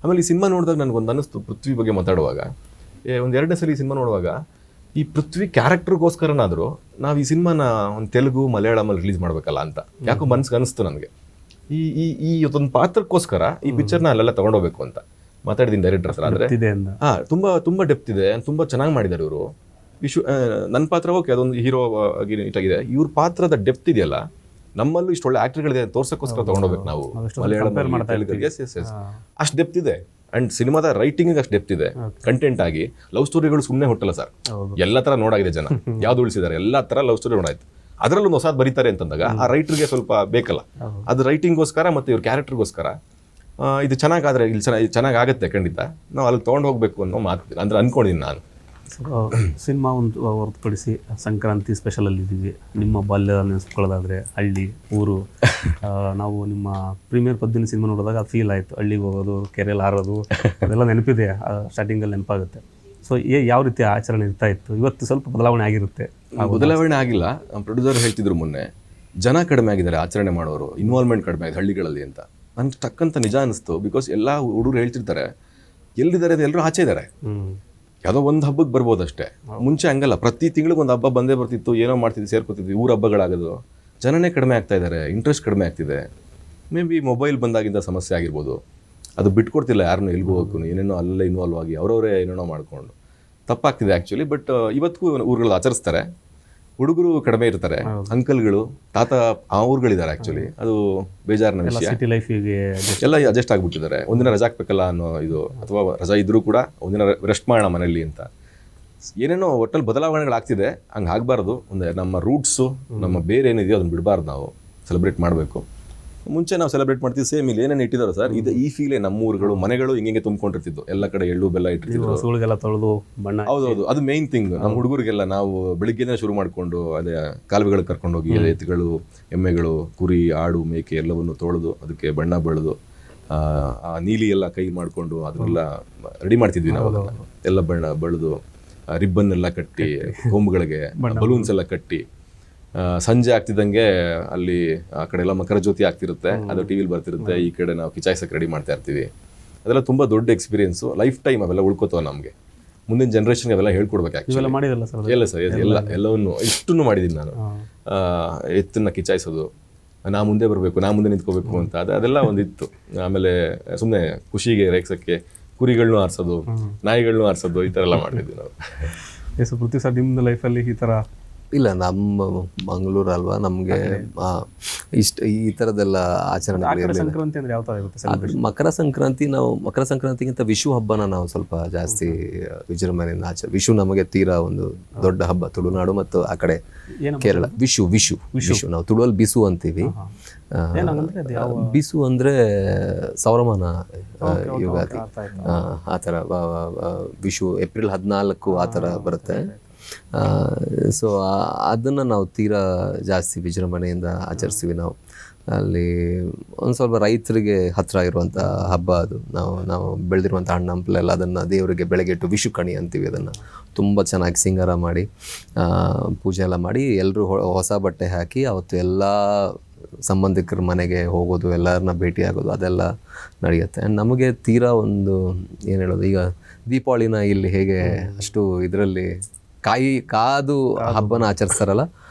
ಆಮೇಲೆ ಈ ಸಿನಿಮಾ ನೋಡಿದಾಗ ನನಗೊಂದು ಅನ್ನಿಸ್ತು, ಪೃಥ್ವಿ ಬಗ್ಗೆ ಮಾತಾಡುವಾಗ, ಒಂದು 2ನೇ ಸಲ ಈ ಸಿನಿಮಾ ನೋಡುವಾಗ, ಈ ಪೃಥ್ವಿ ಕ್ಯಾರೆಕ್ಟರ್ಗೋಸ್ಕರನಾದರೂ ನಾವು ಈ ಸಿನಿಮಾನ ಒಂದು ತೆಲುಗು ಮಲಯಾಳಮಲ್ಲಿ ರಿಲೀಸ್ ಮಾಡಬೇಕಲ್ಲ ಅಂತ ಯಾಕೋ ಮನ್ಸಿಗೆ ಅನಿಸ್ತು ನನಗೆ. ಈ ಈ ಈ ಒಂದು ಪಾತ್ರಕ್ಕೋಸ್ಕರ ಈ ಪಿಕ್ಚರ್ನ ಅಲ್ಲೆಲ್ಲ ತೊಗೊಂಡೋಗ್ಬೇಕು ಅಂತ ಮಾತಾಡಿದ್ದೀನಿ ಡೈರೆಕ್ಟರ್ ಹತ್ರ. ಅಂದರೆ ತುಂಬ ತುಂಬ ಡೆಪ್ತ್ ಇದೆ, ತುಂಬ ಚೆನ್ನಾಗಿ ಮಾಡಿದ್ದಾರೆ ಇವರು. ನನ್ನ ಪಾತ್ರ ಓಕೆ ಅದೊಂದು ಹೀರೋ ಆಗಿ ನೀಟಾಗಿದೆ, ಇವ್ರ ಪಾತ್ರದ ಡೆಪ್ತ್ ಇದೆಯಲ್ಲ ನಮ್ಮಲ್ಲೂ ಇಷ್ಟು ಒಳ್ಳೆ ಆಕ್ಟರ್ಗಳಿದೆ ತೋರ್ಸೋಕ್ಕೋಸ್ಕರ ತೊಗೊಂಡೋಗ್ಬೇಕು ನಾವು ಮಲಯಾಳಂ ತೆಲುಗಿಗೆ. ಅಷ್ಟು ಡೆಪ್ತ್ ಇದೆ. ಅಂಡ್ ಸಿನಿಮಾದ ರೈಟಿಂಗ್ ಅಷ್ಟು ಡೆಪ್ತ್ ಇದೆ. ಕಂಟೆಂಟ್ ಆಗಿ ಲವ್ ಸ್ಟೋರಿಗಳು ಸುಮ್ಮನೆ ಹುಟ್ಟಲ್ಲ ಸರ್, ಎಲ್ಲ ತರ ನೋಡಾಗಿದೆ ಜನ, ಯಾವ್ದು ಉಳಿಸಿದ್ದಾರೆ ಎಲ್ಲ ತರ ಲವ್ ಸ್ಟೋರಿ ನೋಡಾಯ್ತು. ಅದರಲ್ಲೂ ಒಂದು ಹೊಸದು ಬರೀತಾರೆ ಅಂತಂದಾಗ ಆ ರೈಟರ್ಗೆ ಸ್ವಲ್ಪ ಬೇಕಲ್ಲ, ಅದು ರೈಟಿಂಗ್ಗೋಸ್ಕರ ಮತ್ತು ಇವ್ರ ಕ್ಯಾರೆಕ್ಟರ್ಗೋಸ್ಕರ ಇದು ಚೆನ್ನಾಗಾದ್ರೆ ಇಲ್ಲಿ ಚೆನ್ನಾಗಿ ಆಗುತ್ತೆ ಖಂಡಿತ, ನಾವು ಅಲ್ಲಿ ತೊಗೊಂಡು ಹೋಗ್ಬೇಕು ಅನ್ನೋ ಮಾತು ಅಂದ್ರೆ ಅನ್ಕೊಂಡಿದ್ದೀನಿ ನಾನು. ಸಿನಿಮಾ ಒಂದು ಹೊರತುಪಡಿಸಿ ಸಂಕ್ರಾಂತಿ ಸ್ಪೆಷಲಲ್ಲಿದ್ದೀವಿ. ನಿಮ್ಮ ಬಾಲ್ಯ ನೆನೆಸ್ಕೊಳ್ಳೋದಾದರೆ ಹಳ್ಳಿ ಊರು, ನಾವು ನಿಮ್ಮ ಪ್ರೀಮಿಯರ್ ಪದ್ದಿನ ಸಿನಿಮಾ ನೋಡಿದಾಗ ಅದು ಫೀಲ್ ಆಯಿತು. ಹಳ್ಳಿಗೆ ಹೋಗೋದು, ಕೆರೆಯಲ್ಲಿ ಹಾರೋದು ಅದೆಲ್ಲ ನೆನಪಿದೆ, ಸ್ಟಾರ್ಟಿಂಗಲ್ಲಿ ನೆನಪಾಗುತ್ತೆ. ಸೊ ಯಾವ ರೀತಿ ಆಚರಣೆ ಇರ್ತಾ ಇತ್ತು, ಇವತ್ತು ಸ್ವಲ್ಪ ಬದಲಾವಣೆ ಆಗಿರುತ್ತೆ? ಬದಲಾವಣೆ ಆಗಿಲ್ಲ. ಪ್ರೊಡ್ಯೂಸರ್ ಹೇಳ್ತಿದ್ರು ಮೊನ್ನೆ, ಜನ ಕಡಿಮೆ ಆಗಿದ್ದಾರೆ ಆಚರಣೆ ಮಾಡೋರು, ಇನ್ವಾಲ್ವ್ಮೆಂಟ್ ಕಡಿಮೆ ಆಗಿದೆ ಹಳ್ಳಿಗಳಲ್ಲಿ ಅಂತ. ನನಗೆ ಟಕ್ಕಂತ ನಿಜ ಅನಿಸ್ತು. ಬಿಕಾಸ್ ಎಲ್ಲ ಹುಡುಗರು ಹೇಳ್ತಿರ್ತಾರೆ ಎಲ್ಲಿದ್ದಾರೆ, ಎಲ್ಲರೂ ಆಚೆ ಇದ್ದಾರೆ, ಯಾವುದೋ ಒಂದು ಹಬ್ಬಕ್ಕೆ ಬರ್ಬೋದು ಅಷ್ಟೇ. ಮುಂಚೆ ಹಂಗಲ್ಲ, ಪ್ರತಿ ತಿಂಗಳಿಗೆ ಒಂದು ಹಬ್ಬ ಬಂದೇ ಬರ್ತಿತ್ತು, ಏನೋ ಮಾಡ್ತಿದ್ವಿ, ಸೇರ್ಕೊತಿದ್ವಿ, ಊರ ಹಬ್ಬಗಳಾಗೋದು. ಜನನೇ ಕಡಿಮೆ ಆಗ್ತಾ ಇದ್ದಾರೆ, ಇಂಟ್ರೆಸ್ಟ್ ಕಡಿಮೆ ಆಗ್ತಿದೆ. ಮೇ ಬಿ ಮೊಬೈಲ್ ಬಂದಾಗಿಂದ ಸಮಸ್ಯೆ ಆಗಿರ್ಬೋದು. ಅದು ಬಿಟ್ಕೊಡ್ತಿಲ್ಲ ಯಾರನ್ನೂ ಎಲ್ಗೂ ಹೋಗ್ಕು, ಏನೇನೋ ಅಲ್ಲೇ ಇನ್ವಾಲ್ವ್ ಆಗಿ ಅವರವರೇ ಏನೇನೋ ಮಾಡ್ಕೊಂಡು ತಪ್ಪಾಗ್ತಿದೆ ಆ್ಯಕ್ಚುಲಿ. ಬಟ್ ಇವತ್ತಿಗೂ ಊರುಗಳು ಆಚರಿಸ್ತಾರೆ, ಹುಡುಗರು ಕಡಿಮೆ ಇರ್ತಾರೆ, ಅಂಕಲ್ಗಳು ತಾತ ಆ ಊರುಗಳಿದ್ದಾರೆ ಆ್ಯಕ್ಚುಲಿ. ಅದು ಬೇಜಾರಿನ ವಿಷಯ. ಸಿಟಿ ಲೈಫಿಗೆ ಎಲ್ಲ ಅಡ್ಜಸ್ಟ್ ಆಗಿಬಿಟ್ಟಿದ್ದಾರೆ. ಒಂದಿನ ರಜಾ ಹಾಕ್ಬೇಕಲ್ಲ ಅನ್ನೋ ಇದು, ಅಥವಾ ರಜಾ ಇದ್ರೂ ಕೂಡ ಒಂದಿನ ರೆಸ್ಟ್ ಮಾಡೋಣ ಮನೇಲಿ ಅಂತ. ಏನೇನೋ ಒಟ್ಟಲ್ಲಿ ಬದಲಾವಣೆಗಳಾಗ್ತಿದೆ, ಹಂಗೆ ಆಗಬಾರ್ದು. ಒಂದು ನಮ್ಮ ರೂಟ್ಸು, ನಮ್ಮ ಬೇರೆ ಏನಿದೆಯೋ ಅದನ್ನು ಬಿಡಬಾರ್ದು, ನಾವು ಸೆಲೆಬ್ರೇಟ್ ಮಾಡಬೇಕು. ಮುಂಚೆ ನಾವು ಸೆಲೆಬ್ರೇಟ್ ಮಾಡ್ತೀವಿ, ಸೇಮ್ ಇಲ್ಲಿ ಏನೇನು ಇಟ್ಟಿದ್ದಾರೆ ಸರ್, ಇದು ಈ ಫೀಲೇ ನಮ್ಮ ಊರುಗಳು ಮನೆಗಳು ಹಿಂಗೆ ತುಂಬ್ಕೊಂಡಿರ್ತಿದ್ದು, ಎಲ್ಲ ಕಡೆ ಎಳ್ಳು ಬೆಲ್ಲ ಇಟ್ಟಿರ್ತಿದ್ರು, ಹಸುಗಳಿಗೆಲ್ಲ ತೊಳೆದು ಬಣ್ಣ. ಹೌದೌದು, ಅದು ಮೇಯ್ನ್ ಥಿಂಗ್. ನಮ್ಮ ಹುಡುಗರಿಗೆಲ್ಲ ನಾವು ಬೆಳಿಗ್ಗೆನೇ ಶುರು ಮಾಡಿಕೊಂಡು ಅದೇ ಕಾಲುವೆಗಳಿಗೆ ಕರ್ಕೊಂಡೋಗಿ ಎತ್ತುಗಳು, ಎಮ್ಮೆಗಳು, ಕುರಿ, ಆಡು, ಮೇಕೆ ಎಲ್ಲವನ್ನು ತೊಳೆದು ಅದಕ್ಕೆ ಬಣ್ಣ ಬಳಿದು ಆ ನೀಲಿ ಎಲ್ಲ ಕೈ ಮಾಡಿಕೊಂಡು ಅದನ್ನೆಲ್ಲ ರೆಡಿ ಮಾಡ್ತಿದ್ವಿ ನಾವು. ಎಲ್ಲ ಬಣ್ಣ ಬಳಿದು ರಿಬ್ಬನ್ ಎಲ್ಲ ಕಟ್ಟಿ, ಕೊಂಬುಗಳಿಗೆ ಬಲೂನ್ಸ್ ಎಲ್ಲ ಕಟ್ಟಿ, ಸಂಜೆ ಆಗ್ತಿದ್ದಂಗೆ ಅಲ್ಲಿ ಆ ಕಡೆ ಎಲ್ಲ ಮಕರ ಜ್ಯೋತಿ ಆಗ್ತಿರುತ್ತೆ, ಅದು ಟಿವಿಲಿ ಬರ್ತಿರುತ್ತೆ, ಈ ಕಡೆ ನಾವು ಕಿಚಾಯಿಸಕ್ಕೆ ರೆಡಿ ಮಾಡ್ತಾ ಇರ್ತೀವಿ. ಅದೆಲ್ಲ ತುಂಬ ದೊಡ್ಡ ಎಕ್ಸ್ಪೀರಿಯನ್ಸು, ಲೈಫ್ ಟೈಮ್ ಅವೆಲ್ಲ ಉಳ್ಕೋತಾವ ನಮಗೆ. ಮುಂದಿನ ಜನ್ರೇಷನ್ಗೆ ಅವೆಲ್ಲ ಹೇಳ್ಕೊಡ್ಬೇಕು ಆ್ಯಕ್ಚುಲಿ. ಇಲ್ಲ ಸರ್, ಎಲ್ಲವನ್ನು ಇಷ್ಟನ್ನು ಮಾಡಿದ್ದೀನಿ ನಾನು. ಎತ್ತನ್ನ ಕಿಚಾಯಿಸೋದು, ನಾ ಮುಂದೆ ಬರಬೇಕು, ನಾ ಮುಂದೆ ನಿಂತ್ಕೋಬೇಕು ಅಂತ, ಅದೆಲ್ಲ ಒಂದಿತ್ತು. ಆಮೇಲೆ ಸುಮ್ಮನೆ ಖುಷಿಗೆ ರೇಗ್ಸೋಕ್ಕೆ ಕುರಿಗಳನ್ನೂ ಆರಿಸೋದು, ನಾಯಿಗಳನ್ನೂ ಆರಿಸೋದು, ಈ ಥರ ಎಲ್ಲ ಮಾಡ್ತಿದ್ವಿ ನಾವು. ಎಷ್ಟು ಪೃಥ್ವಿ ಸರ್ ನಿಮ್ಮ ಲೈಫಲ್ಲಿ ಈ ಥರ? ಇಲ್ಲ, ನಮ್ಮ ಮಂಗಳೂರು ಅಲ್ವಾ, ನಮಗೆ ಈ ಥರದ್ದೆಲ್ಲ ಆಚರಣೆ. ಸಂಕ್ರಾಂತಿ ಅಂದರೆ ಯಾವ ಥರ ಇರುತ್ತೆ? ಮಕರ ಸಂಕ್ರಾಂತಿ, ನಾವು ಮಕರ ಸಂಕ್ರಾಂತಿಗಿಂತ ವಿಷು ಹಬ್ಬನ ನಾವು ಸ್ವಲ್ಪ ಜಾಸ್ತಿ ವಿಜೃಂಭಣೆಯಿಂದ ವಿಷು ನಮಗೆ ತೀರಾ ಒಂದು ದೊಡ್ಡ ಹಬ್ಬ, ತುಳುನಾಡು ಮತ್ತು ಆ ಕಡೆ ಕೇರಳ. ವಿಷು ವಿಷು ವಿಷು ನಾವು ತುಳುವಲ್ಲಿ ಬಿಸು ಅಂತೀವಿ. ಬಿಸು ಅಂದರೆ ಸೌರಮಾನ ಯುಗಾದಿ, ಆ ಥರ. ವಿಷು ಏಪ್ರಿಲ್ 14 ಆ ಥರ ಬರುತ್ತೆ. ಸೊ ಅದನ್ನು ನಾವು ತೀರಾ ಜಾಸ್ತಿ ವಿಜೃಂಭಣೆಯಿಂದ ಆಚರಿಸ್ತೀವಿ ನಾವು. ಅಲ್ಲಿ ಒಂದು ಸ್ವಲ್ಪ ರೈತರಿಗೆ ಹತ್ತಿರ ಇರುವಂಥ ಹಬ್ಬ ಅದು. ನಾವು ಬೆಳೆದಿರುವಂಥ ಹಣ್ಣು ಹಂಪಲೆಲ್ಲ ಅದನ್ನು ದೇವರಿಗೆ ಬೆಳಗ್ಗೆ ಇಟ್ಟು ವಿಷು ಕಣಿ ಅಂತೀವಿ. ಅದನ್ನು ತುಂಬ ಚೆನ್ನಾಗಿ ಸಿಂಗಾರ ಮಾಡಿ ಪೂಜೆ ಎಲ್ಲ ಮಾಡಿ ಎಲ್ಲರೂ ಹೊಸ ಬಟ್ಟೆ ಹಾಕಿ ಅವತ್ತು ಎಲ್ಲ ಸಂಬಂಧಿಕರ ಮನೆಗೆ ಹೋಗೋದು, ಎಲ್ಲರನ್ನ ಭೇಟಿ ಆಗೋದು, ಅದೆಲ್ಲ ನಡೆಯುತ್ತೆ. ಆ್ಯಂಡ್ ನಮಗೆ ತೀರಾ ಒಂದು ಏನು ಹೇಳೋದು, ಈಗ ದೀಪಾವಳಿನ ಇಲ್ಲಿ ಹೇಗೆ ಅಷ್ಟು ಇದರಲ್ಲಿ ಕಾದು ಹಬ್ಬನ ಆಚರಿಸ್ತಾರಲ್ಲ,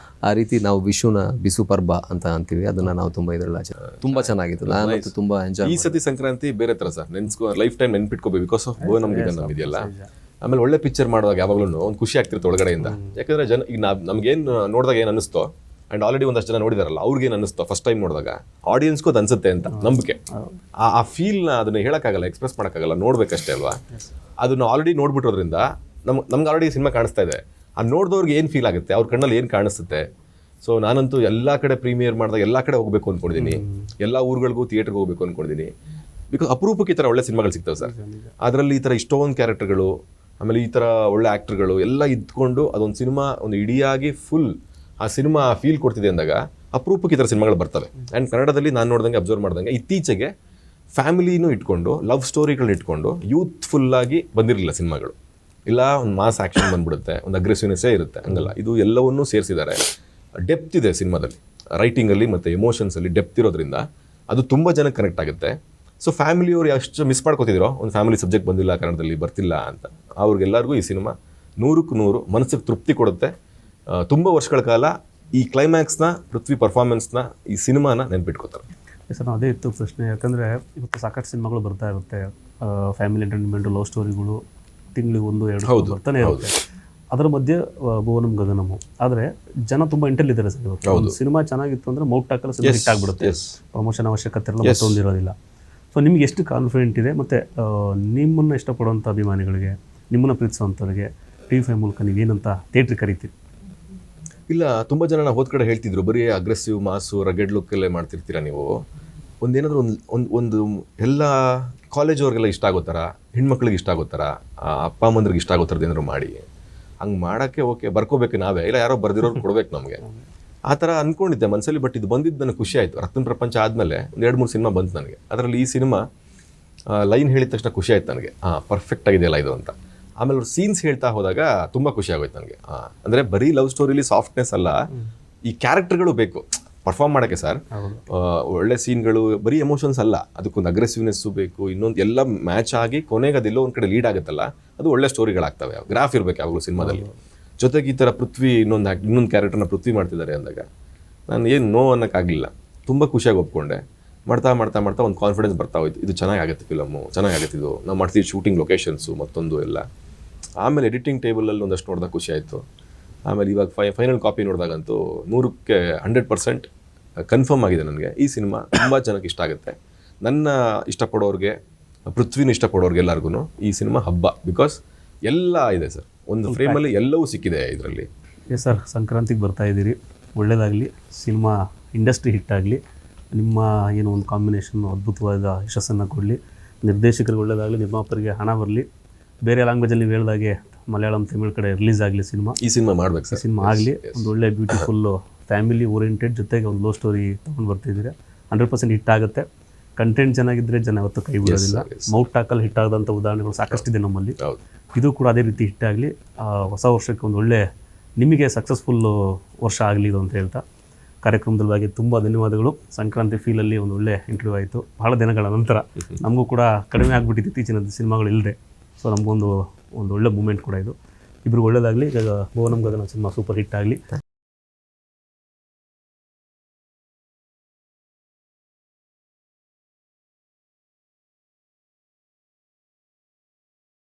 ಆ ರೀತಿ ನಾವು ವಿಷುನ ಬಿಸು ಪರ್ಬ ಅಂತ ಅಂತೀವಿ. ಅದನ್ನ ನಾವು ತುಂಬ ಇದರಲ್ಲಿ ತುಂಬ ಚೆನ್ನಾಗಿತ್ತು. ನಾನು ತುಂಬ ಎಂಜಾಯ್. ಈ ಸತಿ ಸಂಕ್ರಾಂತಿ ಬೇರೆ ಥರ ಸರ್, ಲೈಫ್ ಟೈಮ್ ನೆನ್ಪಿಟ್ಕೋಬೇಕು. ಬಿಕಾಸ್ ಆಫ್ ಬೋ ನಮ್ಗೆ ನಮ್ಮಿದೆಯಲ್ಲ. ಆಮೇಲೆ ಒಳ್ಳೆ ಪಿಕ್ಚರ್ ಮಾಡುವಾಗ ಯಾವಾಗಲೂ ಒಂದು ಖುಷಿ ಆಗ್ತಿರುತ್ತೆ ಒಳಗಡೆಯಿಂದ. ಯಾಕಂದ್ರೆ ಜನ ಈಗ ನಮ್ಗೇನು ನೋಡಿದಾಗ ಏನು ಅನ್ನಿಸ್ತೋ, ಆ್ಯಂಡ್ ಆಲ್ರೆಡಿ ಒಂದಷ್ಟು ಜನ ನೋಡಿದಾರಲ್ಲ, ಅವ್ರಿಗೇನು ಅನ್ನಿಸ್ತೋ ಫಸ್ಟ್ ಟೈಮ್ ನೋಡಿದಾಗ, ಆಡಿಯನ್ಸ್ಗೂ ಅದು ಅನ್ಸುತ್ತೆ ಅಂತ ನಂಬಿಕೆ. ಆ ಫೀಲ್ನ ಅದನ್ನ ಹೇಳೋಕ್ಕಾಗಲ್ಲ, ಎಕ್ಸ್ಪ್ರೆಸ್ ಮಾಡೋಕ್ಕಾಗಲ್ಲ, ನೋಡ್ಬೇಕಷ್ಟೇ ಅಲ್ವಾ. ಅದನ್ನ ಆಲ್ರೆಡಿ ನೋಡ್ಬಿಟ್ಟೋದ್ರಿಂದ ನಮ್ಗೆ ಆಲ್ರೆಡಿ ಸಿನಿಮಾ ಕಾಣಿಸ್ತಾ ಇದೆ. ಆ ನೋಡಿದವ್ರಿಗೆ ಏನು ಫೀಲ್ ಆಗುತ್ತೆ, ಅವ್ರ ಕಣ್ಣಲ್ಲಿ ಏನು ಕಾಣಿಸುತ್ತೆ. ಸೊ ನಾನಂತೂ ಎಲ್ಲ ಕಡೆ ಪ್ರೀಮಿಯರ್ ಮಾಡಿದಾಗ ಎಲ್ಲ ಕಡೆ ಹೋಗಬೇಕು ಅಂದ್ಕೊಂಡಿದ್ದೀನಿ, ಎಲ್ಲ ಊರುಗಳಿಗೂ ಥಿಯೇಟ್ರಿಗೆ ಹೋಗಬೇಕು ಅಂದ್ಕೊಂಡಿದ್ದೀನಿ. ಬಿಕಾಸ್ ಅಪರೂಪಕ್ಕೆ ಈ ಥರ ಒಳ್ಳೆ ಸಿನಿಮಾಗಳು ಸಿಗ್ತವೆ ಸರ್. ಅದರಲ್ಲಿ ಈ ಥರ ಇಷ್ಟೊಂದು ಕ್ಯಾರೆಕ್ಟರ್ಗಳು, ಆಮೇಲೆ ಈ ಥರ ಒಳ್ಳೆ ಆ್ಯಕ್ಟರ್ಗಳು ಎಲ್ಲ ಇದ್ಕೊಂಡು ಅದೊಂದು ಸಿನಿಮಾ ಒಂದು ಇಡಿಯಾಗಿ ಫುಲ್ ಆ ಸಿನಿಮಾ ಫೀಲ್ ಕೊಡ್ತಿದೆ ಅಂದಾಗ ಅಪರೂಪಕ್ಕೆ ಈ ಥರ ಸಿನಿಮಾಗಳು ಬರ್ತವೆ. ಆ್ಯಂಡ್ ಕನ್ನಡದಲ್ಲಿ ನಾನು ನೋಡ್ದಂಗೆ, ಅಬ್ಸರ್ವ್ ಮಾಡ್ದಂಗೆ ಇತ್ತೀಚೆಗೆ ಫ್ಯಾಮಿಲಿನೂ ಇಟ್ಕೊಂಡು, ಲವ್ ಸ್ಟೋರಿಗಳನ್ನ ಇಟ್ಕೊಂಡು ಯೂತ್ಫುಲ್ಲಾಗಿ ಬಂದಿರಲಿಲ್ಲ ಸಿನಿಮಾಗಳು. ಇಲ್ಲ ಒಂದು ಮಾಸ್ ಆ್ಯಕ್ಷನ್ ಬಂದ್ಬಿಡುತ್ತೆ, ಒಂದು ಅಗ್ರೆಸಿವ್ನೆಸ್ಸೇ ಇರುತ್ತೆ, ಹಂಗಲ್ಲ. ಇದು ಎಲ್ಲವನ್ನೂ ಸೇರಿಸಿದ್ದಾರೆ. ಡೆಪ್ತ್ ಇದೆ ಸಿನಿಮಾದಲ್ಲಿ, ರೈಟಿಂಗಲ್ಲಿ ಮತ್ತು ಎಮೋಷನ್ಸಲ್ಲಿ ಡೆಪ್ತ್ ಇರೋದ್ರಿಂದ ಅದು ತುಂಬ ಜನಕ್ಕೆ ಕನೆಕ್ಟ್ ಆಗುತ್ತೆ. ಸೊ ಫ್ಯಾಮಿಲಿಯವ್ರು ಎಷ್ಟು ಮಿಸ್ ಮಾಡ್ಕೋತಿದ್ರು, ಒಂದು ಫ್ಯಾಮಿಲಿ ಸಬ್ಜೆಕ್ಟ್ ಬಂದಿಲ್ಲ ಕನ್ನಡದಲ್ಲಿ ಬರ್ತಿಲ್ಲ ಅಂತ, ಅವ್ರಿಗೆಲ್ಲರಿಗೂ ಈ ಸಿನಿಮಾ 100ಕ್ಕೆ 100 ಮನಸ್ಸಿಗೆ ತೃಪ್ತಿ ಕೊಡುತ್ತೆ. ತುಂಬ ವರ್ಷಗಳ ಕಾಲ ಈ ಕ್ಲೈಮ್ಯಾಕ್ಸ್ನ, ಪೃಥ್ವಿ ಪರ್ಫಾರ್ಮೆನ್ಸ್ನ, ಈ ಸಿನಿಮಾನ ನೆನ್ಪಿಟ್ಕೋತಾರೆ. ಸರ್ ಅದೇ ಇತ್ತು ಪ್ರಶ್ನೆ. ಯಾಕಂದರೆ ಇವತ್ತು ಸಾಕಷ್ಟು ಸಿನಿಮಾಗಳು ಬರ್ತಾ ಇರುತ್ತೆ, ಫ್ಯಾಮಿಲಿ ಎಂಟರ್ಟೈನ್ಮೆಂಟು, ಲವ್ ಸ್ಟೋರಿಗಳು ತಿಂಗಳಿಗೆ 1-2 ಬರ್ತಾನೆ ಇರುತ್ತೆ. ಅದರ ಮಧ್ಯೆ ಭುವನಂ ಗಗನಮು. ಆದರೆ ಜನ ತುಂಬ ಇಂಟೆಲ್ ಇದ್ದಾರೆ ಸರ್ ಇವತ್ತು. ಸಿನಿಮಾ ಚೆನ್ನಾಗಿತ್ತು ಅಂದರೆ ಮೌಟ್ ಹಾಕಲು ಸಿನಿಮಾ ಹಿಟ್ ಆಗಿಬಿಡುತ್ತೆ, ಪ್ರಮೋಷನ್ ಅವಶ್ಯಕತೆ ಇರಲ್ಲ, ಮತ್ತೊಂದು ಇರೋದಿಲ್ಲ. ಸೊ ನಿಮ್ಗೆ ಎಷ್ಟು ಕಾನ್ಫಿಡೆಂಟ್ ಇದೆ, ಮತ್ತು ನಿಮ್ಮನ್ನು ಇಷ್ಟಪಡುವಂಥ ಅಭಿಮಾನಿಗಳಿಗೆ, ನಿಮ್ಮನ್ನು ಪ್ರೀತಿಸುವಂಥವ್ರಿಗೆ TV5 ಮೂಲಕ ನೀವೇನಂತ ಥಿಯೇಟ್ರಿಗೆ ಕರಿತೀರಿ? ಇಲ್ಲ, ತುಂಬ ಜನ ನಾವು ಹೋದ ಕಡೆ ಹೇಳ್ತಿದ್ರು, ಬರೀ ಅಗ್ರೆಸಿವ್ ಮಾಸು ರಗೆಡ್ ಲುಕ್ಕಲ್ಲೇ ಮಾಡ್ತಿರ್ತೀರ ನೀವು, ಒಂದೇನಾದರೂ ಒಂದು ಎಲ್ಲ ಕಾಲೇಜ್ ಅವ್ರಿಗೆಲ್ಲ ಇಷ್ಟ ಆಗೋ ಥರ, ಹೆಣ್ಮಕ್ಳಿಗೆ ಇಷ್ಟ ಆಗೋ ಥರ, ಅಪ್ಪ ಅಮ್ಮಂದ್ರಿಗೆ ಇಷ್ಟ ಆಗೋ ಥರದ್ದು ಏನಾದ್ರು ಮಾಡಿ. ಹಂಗೆ ಮಾಡೋಕ್ಕೆ ಓಕೆ, ಬರ್ಕೋಬೇಕು ನಾವೇ, ಇಲ್ಲ ಯಾರೋ ಬರ್ದಿರೋರು ಕೊಡ್ಬೇಕು ನಮಗೆ, ಆ ಥರ ಅಂದ್ಕೊಂಡಿದ್ದೆ ಮನಸ್ಸಲ್ಲಿ. ಬಟ್ ಇದು ಬಂದಿದ್ದು ನನಗೆ ಖುಷಿ ಆಯಿತು. ರತ್ನ ಪ್ರಪಂಚ ಆದಮೇಲೆ 2-3 ಸಿನಿಮಾ ಬಂತು ನನಗೆ. ಅದರಲ್ಲಿ ಈ ಸಿನಿಮಾ ಲೈನ್ ಹೇಳಿದ ತಕ್ಷಣ ಖುಷಿ ಆಯ್ತು ನನಗೆ, ಪರ್ಫೆಕ್ಟ್ ಆಗಿದೆಯಲ್ಲ ಇದು ಅಂತ. ಆಮೇಲೆ ಅವ್ರು ಸೀನ್ಸ್ ಹೇಳ್ತಾ ಹೋದಾಗ ತುಂಬ ಖುಷಿ ಆಗೋಯ್ತು ನನಗೆ. ಅಂದರೆ ಬರೀ ಲವ್ ಸ್ಟೋರಿಲಿ ಸಾಫ್ಟ್ನೆಸ್ ಅಲ್ಲ, ಈ ಕ್ಯಾರೆಕ್ಟರ್ಗಳು ಬೇಕು ಪರ್ಫಾರ್ಮ್ ಮಾಡೋಕ್ಕೆ ಸರ್. ಒಳ್ಳೆ ಸೀನ್ಗಳು, ಬರೀ ಎಮೋಷನ್ಸ್ ಅಲ್ಲ, ಅದಕ್ಕೊಂದು ಅಗ್ರೆಸಿವ್ನೆಸ್ಸು ಬೇಕು, ಇನ್ನೊಂದು ಎಲ್ಲ ಮ್ಯಾಚ್ ಆಗಿ ಕೊನೆಗೆ ಅದೆಲ್ಲೋ ಒಂದು ಕಡೆ ಲೀಡ್ ಆಗುತ್ತಲ್ಲ, ಅದು ಒಳ್ಳೆ ಸ್ಟೋರಿಗಳಾಗ್ತವೆ. ಗ್ರಾಫ್ ಇರಬೇಕು ಯಾವಾಗಲೂ ಸಿನಿಮಾದಲ್ಲಿ. ಜೊತೆಗೆ ಈ ಥರ ಪೃಥ್ವಿ ಇನ್ನೊಂದು ಕ್ಯಾರೆಕ್ಟರ್ನ ಪೃಥ್ವಿ ಮಾಡ್ತಿದ್ದಾರೆ ಅಂದಾಗ ನಾನು ಏನು ನೋ ಅನ್ನೋಕ್ಕಾಗಲಿಲ್ಲ, ತುಂಬ ಖುಷಿಯಾಗಿ ಒಪ್ಕೊಂಡೆ. ಮಾಡ್ತಾ ಮಾಡ್ತಾ ಮಾಡ್ತಾ ಒಂದು ಕಾನ್ಫಿಡೆನ್ಸ್ ಬರ್ತಾ ಹೋಯ್ತು, ಇದು ಚೆನ್ನಾಗಾಗುತ್ತೆ ಫಿಲಮು, ಚೆನ್ನಾಗಾಗುತ್ತೆ ಇದು, ನಾವು ಮಾಡ್ತೀವಿ ಶೂಟಿಂಗ್ ಲೊಕೇಶನ್ಸು ಮತ್ತೊಂದು ಎಲ್ಲ. ಆಮೇಲೆ ಎಡಿಟಿಂಗ್ ಟೇಬಲಲ್ಲಿ ಒಂದಷ್ಟು ನೋಡಿದಾಗ ಖುಷಿ ಆಯಿತು. ಆಮೇಲೆ ಇವಾಗ ಫೈನಲ್ ಕಾಪಿ ನೋಡಿದಾಗಂತೂ 100ಕ್ಕೆ 100% ಕನ್ಫರ್ಮ್ ಆಗಿದೆ ನನಗೆ, ಈ ಸಿನಿಮಾ ತುಂಬ ಜನಕ್ಕೆ ಇಷ್ಟ ಆಗುತ್ತೆ. ನನ್ನ ಇಷ್ಟಪಡೋರಿಗೆ, ಪೃಥ್ವಿನ ಇಷ್ಟಪಡೋರಿಗೆ ಎಲ್ಲರಿಗೂ ಈ ಸಿನಿಮಾ ಹಬ್ಬ. ಬಿಕಾಸ್ ಎಲ್ಲ ಇದೆ ಸರ್, ಒಂದು ಫ್ರೇಮಲ್ಲಿ ಎಲ್ಲವೂ ಸಿಕ್ಕಿದೆ ಇದರಲ್ಲಿ. ಸರ್, ಸಂಕ್ರಾಂತಿಗೆ ಬರ್ತಾ ಇದ್ದೀರಿ, ಒಳ್ಳೆಯದಾಗಲಿ, ಸಿನಿಮಾ ಇಂಡಸ್ಟ್ರಿ ಹಿಟ್ಟಾಗಲಿ, ನಿಮ್ಮ ಏನೋ ಒಂದು ಕಾಂಬಿನೇಷನ್ ಅದ್ಭುತವಾದ ಯಶಸ್ಸನ್ನು ಕೊಡಲಿ, ನಿರ್ದೇಶಕರಿಗೆ ಒಳ್ಳೆಯದಾಗಲಿ, ನಿರ್ಮಾಪಕರಿಗೆ ಹಣ ಬರಲಿ, ಬೇರೆ ಲ್ಯಾಂಗ್ವೇಜಲ್ಲಿ ನೀವು ಹೇಳಿದಾಗೆ ಮಲಯಾಳಂ, ತಮಿಳ್ ಕಡೆ ರಿಲೀಸ್ ಆಗಲಿ ಸಿನಿಮಾ. ಈ ಸಿನಿಮಾ ಮಾಡ್ಬೇಕು ಸರ್, ಸಿನಿಮಾ ಆಗಲಿ, ಒಂದು ಒಳ್ಳೆ ಬ್ಯೂಟಿಫುಲ್ಲು ಫ್ಯಾಮಿಲಿ ಓರಿಯೆಂಟೆಡ್ ಜೊತೆಗೆ ಒಂದು ಲವ್ ಸ್ಟೋರಿ ತೊಗೊಂಡು ಬರ್ತಿದ್ದೀರಾ. 100% ಹಿಟ್ ಆಗುತ್ತೆ. ಕಂಟೆಂಟ್ ಚೆನ್ನಾಗಿದ್ದರೆ ಜನ ಯಾವತ್ತೂ ಕೈ ಬಿಡೋದಿಲ್ಲ. ಮೌಟ್ ಟಾಕಲ್ಲಿ ಹಿಟ್ ಆಗದಂಥ ಉದಾಹರಣೆಗಳು ಸಾಕಷ್ಟಿದೆ ನಮ್ಮಲ್ಲಿ. ಇದು ಕೂಡ ಅದೇ ರೀತಿ ಹಿಟ್ ಆಗಲಿ. ಹೊಸ ವರ್ಷಕ್ಕೆ ಒಂದು ಒಳ್ಳೆ ನಿಮಗೆ ಸಕ್ಸಸ್ಫುಲ್ ವರ್ಷ ಆಗಲಿ ಇದು ಅಂತ ಹೇಳ್ತಾ ಕಾರ್ಯಕ್ರಮದ ಬಗ್ಗೆ ತುಂಬ ಧನ್ಯವಾದಗಳು. ಸಂಕ್ರಾಂತಿ ಫೀಲಲ್ಲಿ ಒಂದು ಒಳ್ಳೆ ಇಂಟರ್ವ್ಯೂ ಆಯಿತು. ಬಹಳ ದಿನಗಳ ನಂತರ ನಮಗೂ ಕೂಡ ಕಡಿಮೆ ಆಗಿಬಿಟ್ಟಿತ್ತು ಇತ್ತೀಚಿನ ಸಿನಿಮಾಗಳು ಇಲ್ಲದೆ. ಸೊ ನಮಗೊಂದು ಒಳ್ಳೆ ಮೂಮೆಂಟ್ ಕೂಡ ಇದು. ಇಬ್ಬರು ಒಳ್ಳೆಯದಾಗಲಿ. ಈಗ ಭುವನಂ ಗಗನ ಸಿನಿಮಾ ಸೂಪರ್ ಹಿಟ್ ಆಗಲಿ.